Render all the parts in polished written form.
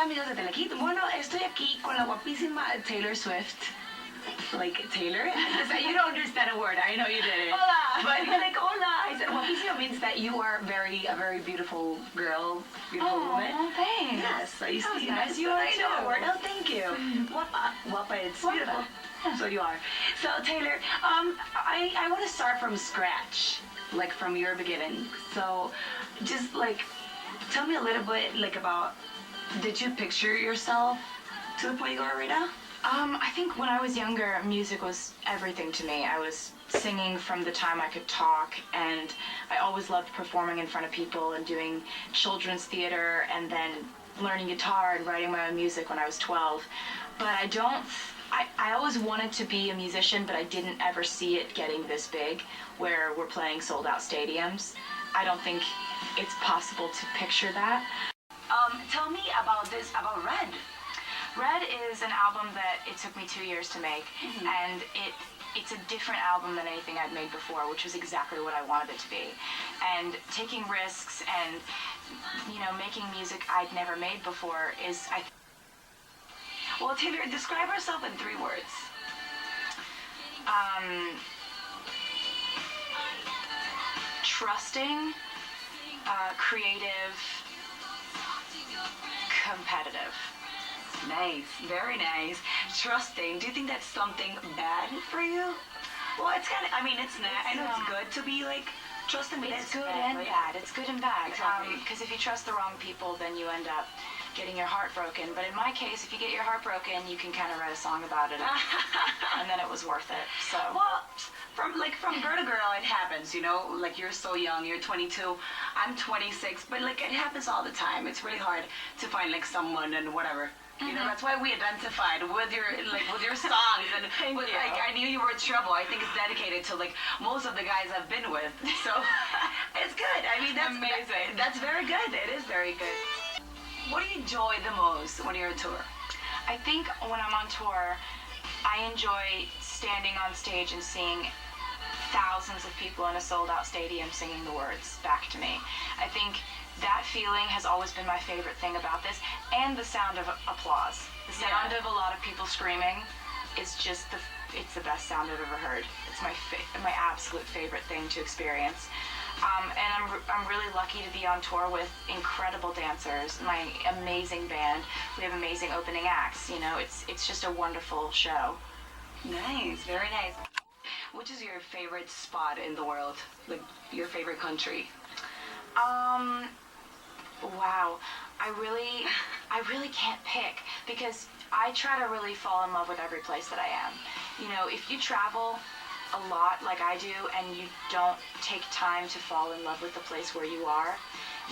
amigos de Telehit. Bueno, estoy aquí con la guapísima Taylor Swift. Like Taylor? You don't understand a word. I know you didn't. Hola. But you're like, hola. I said, guapísima means that you are a very beautiful girl, beautiful woman. Oh, thanks. Yes. So you see, nice. You are I too. know a word. Oh, thank you. Guapa. Guapa, it's beautiful. So you are. So Taylor, I want to start from scratch, like from your beginning. So just like, tell me a little bit like about, did you picture yourself to the point you are right now? I think when I was younger, music was everything to me. I was singing from the time I could talk, and I always loved performing in front of people and doing children's theater, and then learning guitar and writing my own music when I was 12. But I always wanted to be a musician, but I didn't ever see it getting this big, where we're playing sold-out stadiums. I don't think it's possible to picture that. Tell me about about Red. Red is an album that it took me 2 years to make, and it's a different album than anything I'd made before, which was exactly what I wanted it to be. And taking risks and, you know, making music I'd never made before is, Well, Taylor, describe yourself in 3 words. Trusting, creative, competitive. Nice, very nice. Trusting. Do you think that's something bad for you? Well, it's kind of. I mean, it's not. I know it's good to be like trusting, but it's good and bad. It's good and bad. Exactly. Because if you trust the wrong people, then you end up getting your heart broken. But in my case, if you get your heart broken, you can kind of write a song about it, and then it was worth it. So. Well, from girl to girl, it happens. You know, like you're so young. You're 22. I'm 26. But like it happens all the time. It's really hard to find like someone and whatever. You know, that's why we identified with your songs, and like I knew you were trouble. I think it's dedicated to like most of the guys I've been with. So it's good. I mean, that's amazing. That's very good. It is very good. What do you enjoy the most when you're on tour? I think when I'm on tour, I enjoy standing on stage and seeing thousands of people in a sold-out stadium singing the words back to me. I think that feeling has always been my favorite thing about this, and the sound of applause. The sound of a lot of people screaming is just it's the best sound I've ever heard. It's my absolute favorite thing to experience. And I'm really lucky to be on tour with incredible dancers, my amazing band. We have amazing opening acts. You know, it's just a wonderful show. Nice, very nice. Which is your favorite spot in the world? Like your favorite country? Wow, I really can't pick, because I try to really fall in love with every place that I am. You know, if you travel a lot like I do and you don't take time to fall in love with the place where you are,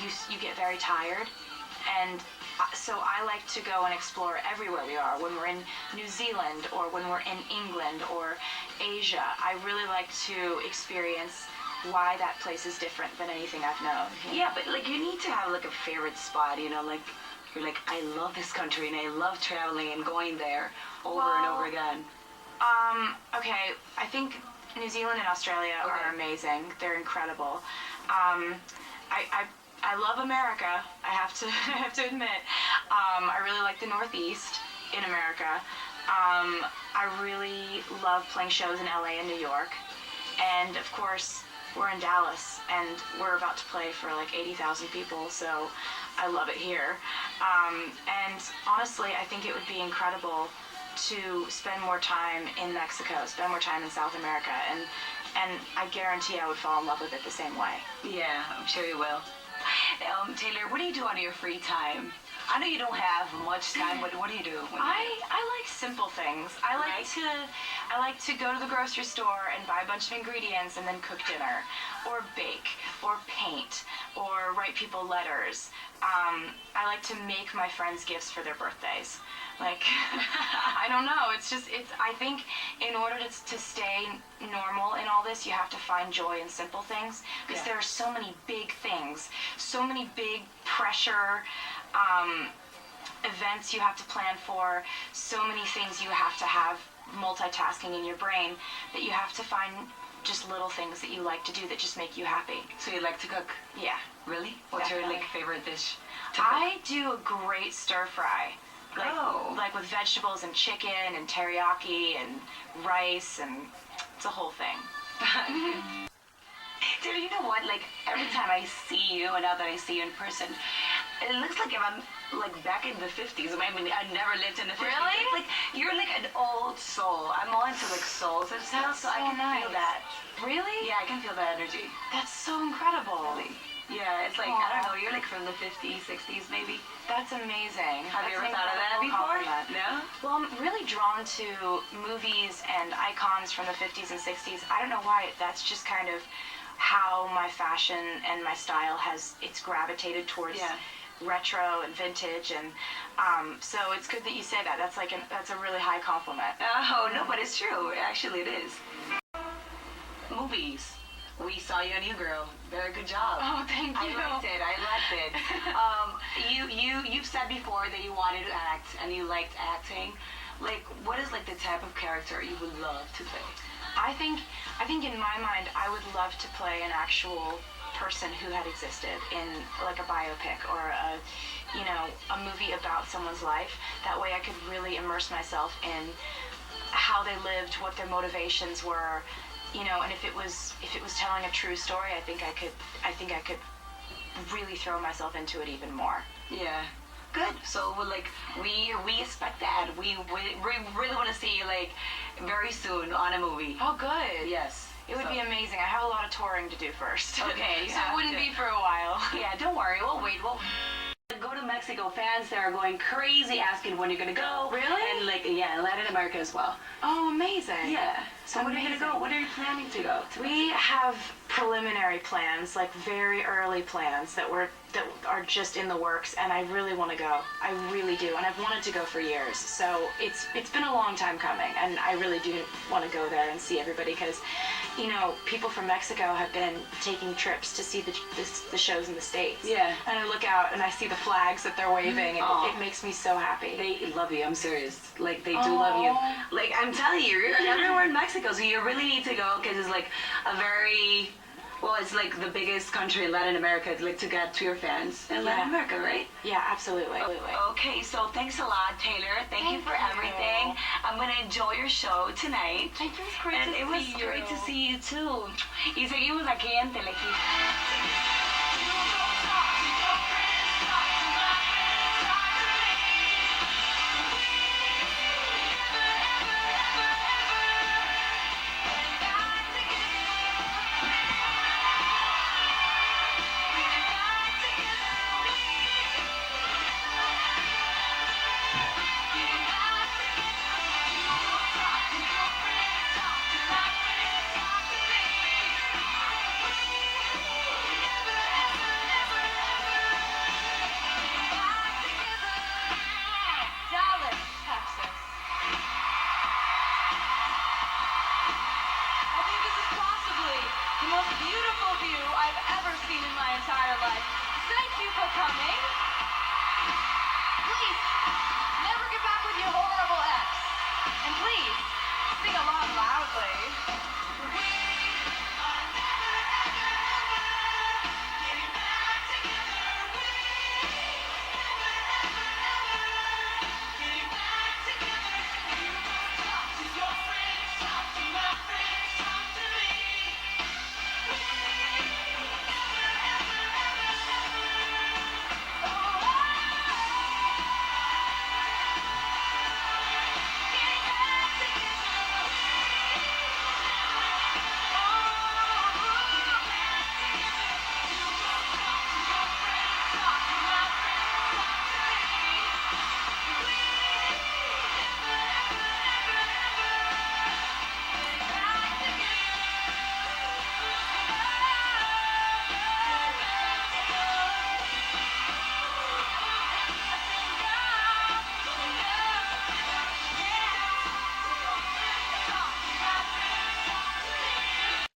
you get very tired. And so I like to go and explore everywhere we are. When we're in New Zealand, or when we're in England or Asia, I really like to experience why that place is different than anything I've known. Yeah, but like you need to have like a favorite spot, you know, like you're like, I love this country and I love traveling and going there over and over again. Okay, I think New Zealand and Australia are amazing. They're incredible. I love America, I have to admit. I really like the Northeast in America. I really love playing shows in LA and New York. And of course, we're in Dallas, and we're about to play for like 80,000 people, so I love it here. And honestly, I think it would be incredible to spend more time in Mexico, spend more time in South America, and I guarantee I would fall in love with it the same way. Yeah, I'm sure you will. Taylor, what do you do on your free time? I know you don't have much time, but what do you do? I like simple things. I like to go to the grocery store and buy a bunch of ingredients and then cook dinner, or bake, or paint, or write people letters. I like to make my friends gifts for their birthdays. Like, I don't know, I think in order to stay normal in all this, you have to find joy in simple things, because there are so many big things, so many big pressure, events you have to plan for, so many things you have to have multitasking in your brain, that you have to find just little things that you like to do that just make you happy. So you like to cook? Yeah. Really? What's your like favorite dish? I do a great stir fry. Like with vegetables and chicken and teriyaki and rice, and it's a whole thing. Dude, you know what? Like every time I see you, and now that I see you in person, it looks like if I'm like back in the 50s. I mean, I never lived in the 50s. Really? It's like you're like an old soul. I'm all into like souls and stuff, so I can feel that. Really? Yeah, I can feel that energy. That's so incredible. Yeah, it's like, I don't know, you're like from the 50s, 60s maybe. That's amazing. Have you ever That's an thought of that incredible before? compliment. No? Well, I'm really drawn to movies and icons from the 50s and 60s. I don't know why. That's just kind of how my fashion and my style it's gravitated towards retro and vintage, and so it's good that you say that. That's a really high compliment. Oh, no, but it's true. Actually, it is. Movies. We saw you, a New Girl. Very good job. Oh, thank you. I liked it. You've said before that you wanted to act and you liked acting. Like, what is like the type of character you would love to play? I think in my mind, I would love to play an actual person who had existed in like a biopic or a movie about someone's life. That way I could really immerse myself in how they lived, what their motivations were, and if it was telling a true story, I think I could really throw myself into it even more. Yeah. Good. So we expect that. We really want to see you like very soon on a movie. Oh, good. Yes. It would be amazing. I have a lot of touring to do first. Okay. So it wouldn't be for a while. Yeah, don't worry. We'll wait. We'll go to Mexico. Fans there are going crazy asking when you're going to go. Really? And Latin America as well. Oh, amazing. Yeah. So when are you going to go? When are you planning to go? We have preliminary plans, like very early plans that are just in the works, and I really want to go. I really do, and I've wanted to go for years. So it's been a long time coming, and I really do want to go there and see everybody because, people from Mexico have been taking trips to see the shows in the States. Yeah. And I look out and I see the flags that they're waving, and it makes me so happy. They love you. I'm serious. Like they do love you. Like I'm telling you, you're everywhere in Mexico, so you really need to go because it's like it's like the biggest country in Latin America, like to get to your fans in Latin America, right? Yeah, absolutely. Okay, so thanks a lot, Taylor. Thank you for everything. I'm gonna enjoy your show tonight. Thank you. It was great and to see you. And it was great to see you too. Y seguimos aquí en Telehit.